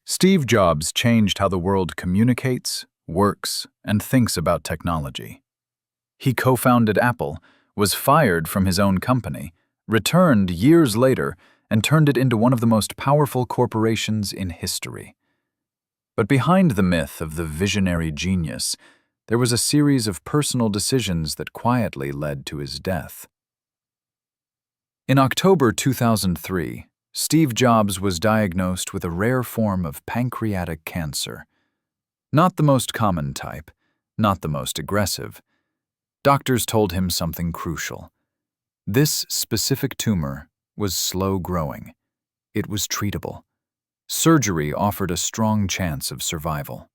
Steve Jobs changed how the world communicates, works, and thinks about technology. He co-founded Apple, was fired from his own company, returned years later, and turned it into one of the most powerful corporations in history. But behind the myth of the visionary genius, there was a series of personal decisions that quietly led to his death. In October 2003, Steve Jobs was diagnosed with a rare form of pancreatic cancer. Not the most common type, not the most aggressive. Doctors told him something crucial. This specific tumor was slow-growing. It was treatable. Surgery offered a strong chance of survival.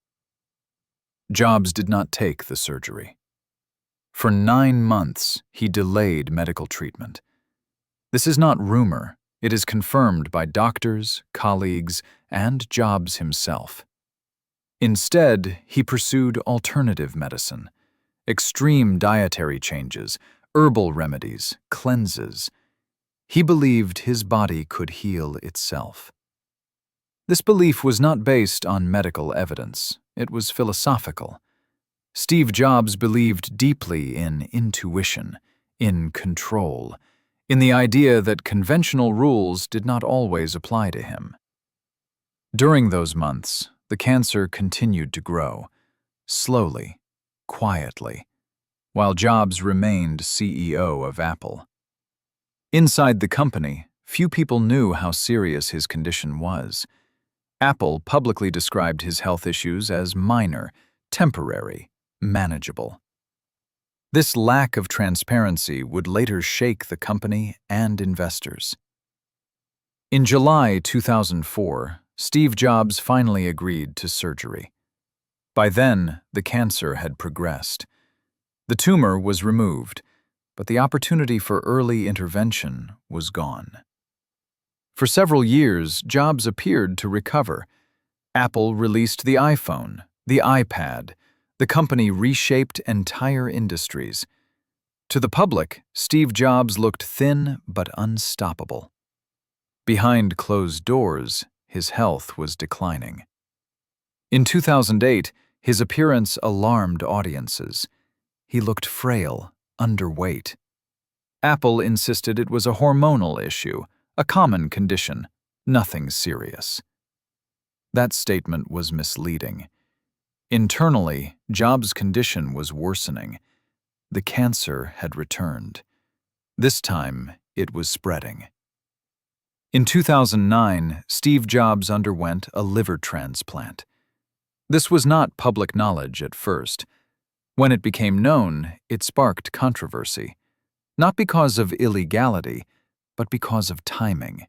Jobs did not take the surgery. For 9 months, he delayed medical treatment. This is not rumor. It is confirmed by doctors, colleagues, and Jobs himself. Instead, he pursued alternative medicine, extreme dietary changes, herbal remedies, cleanses. He believed his body could heal itself. This belief was not based on medical evidence. It was philosophical. Steve Jobs believed deeply in intuition, in control, in the idea that conventional rules did not always apply to him. During those months, the cancer continued to grow, slowly, quietly, while Jobs remained CEO of Apple. Inside the company, few people knew how serious his condition was. Apple publicly described his health issues as minor, temporary, manageable. This lack of transparency would later shake the company and investors. In July 2004, Steve Jobs finally agreed to surgery. By then, the cancer had progressed. The tumor was removed, but the opportunity for early intervention was gone. For several years, Jobs appeared to recover. Apple released the iPhone, the iPad. The company reshaped entire industries. To the public, Steve Jobs looked thin but unstoppable. Behind closed doors, his health was declining. In 2008, his appearance alarmed audiences. He looked frail, underweight. Apple insisted it was a hormonal issue, a common condition, nothing serious. That statement was misleading. Internally, Jobs' condition was worsening. The cancer had returned. This time, it was spreading. In 2009, Steve Jobs underwent a liver transplant. This was not public knowledge at first. When it became known, it sparked controversy. Not because of illegality, but because of timing.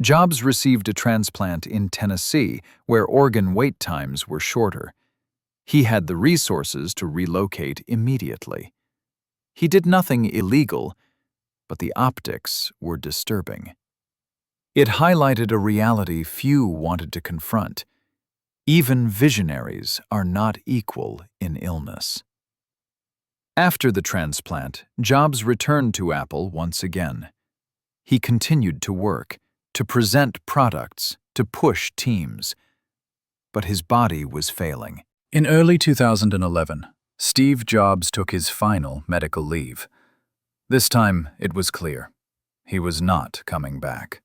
Jobs received a transplant in Tennessee, where organ wait times were shorter. He had the resources to relocate immediately. He did nothing illegal, but the optics were disturbing. It highlighted a reality few wanted to confront. Even visionaries are not equal in illness. After the transplant, Jobs returned to Apple once again. He continued to work, to present products, to push teams. But his body was failing. In early 2011, Steve Jobs took his final medical leave. This time, it was clear. He was not coming back.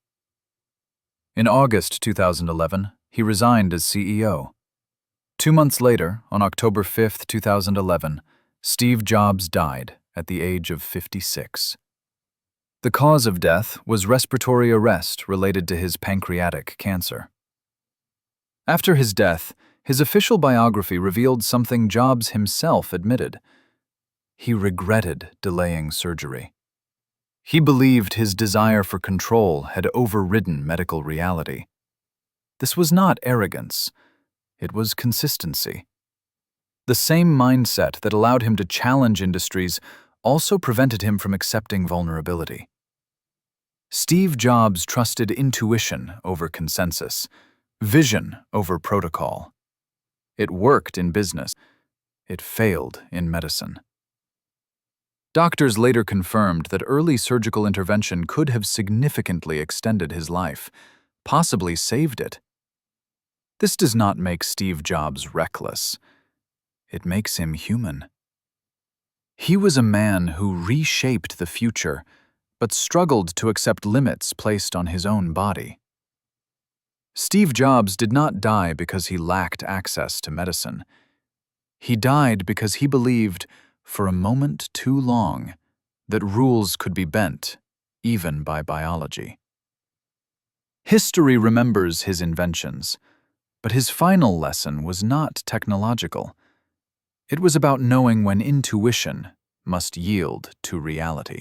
In August 2011, he resigned as CEO. 2 months later, on October 5, 2011, Steve Jobs died at the age of 56. The cause of death was respiratory arrest related to his pancreatic cancer. After his death, his official biography revealed something Jobs himself admitted. He regretted delaying surgery. He believed his desire for control had overridden medical reality. This was not arrogance. It was consistency. The same mindset that allowed him to challenge industries also prevented him from accepting vulnerability. Steve Jobs trusted intuition over consensus, vision over protocol. It worked in business. It failed in medicine. Doctors later confirmed that early surgical intervention could have significantly extended his life, possibly saved it. This does not make Steve Jobs reckless. It makes him human. He was a man who reshaped the future, but struggled to accept limits placed on his own body. Steve Jobs did not die because he lacked access to medicine. He died because he believed, for a moment too long, that rules could be bent, even by biology. History remembers his inventions, but his final lesson was not technological. It was about knowing when intuition must yield to reality.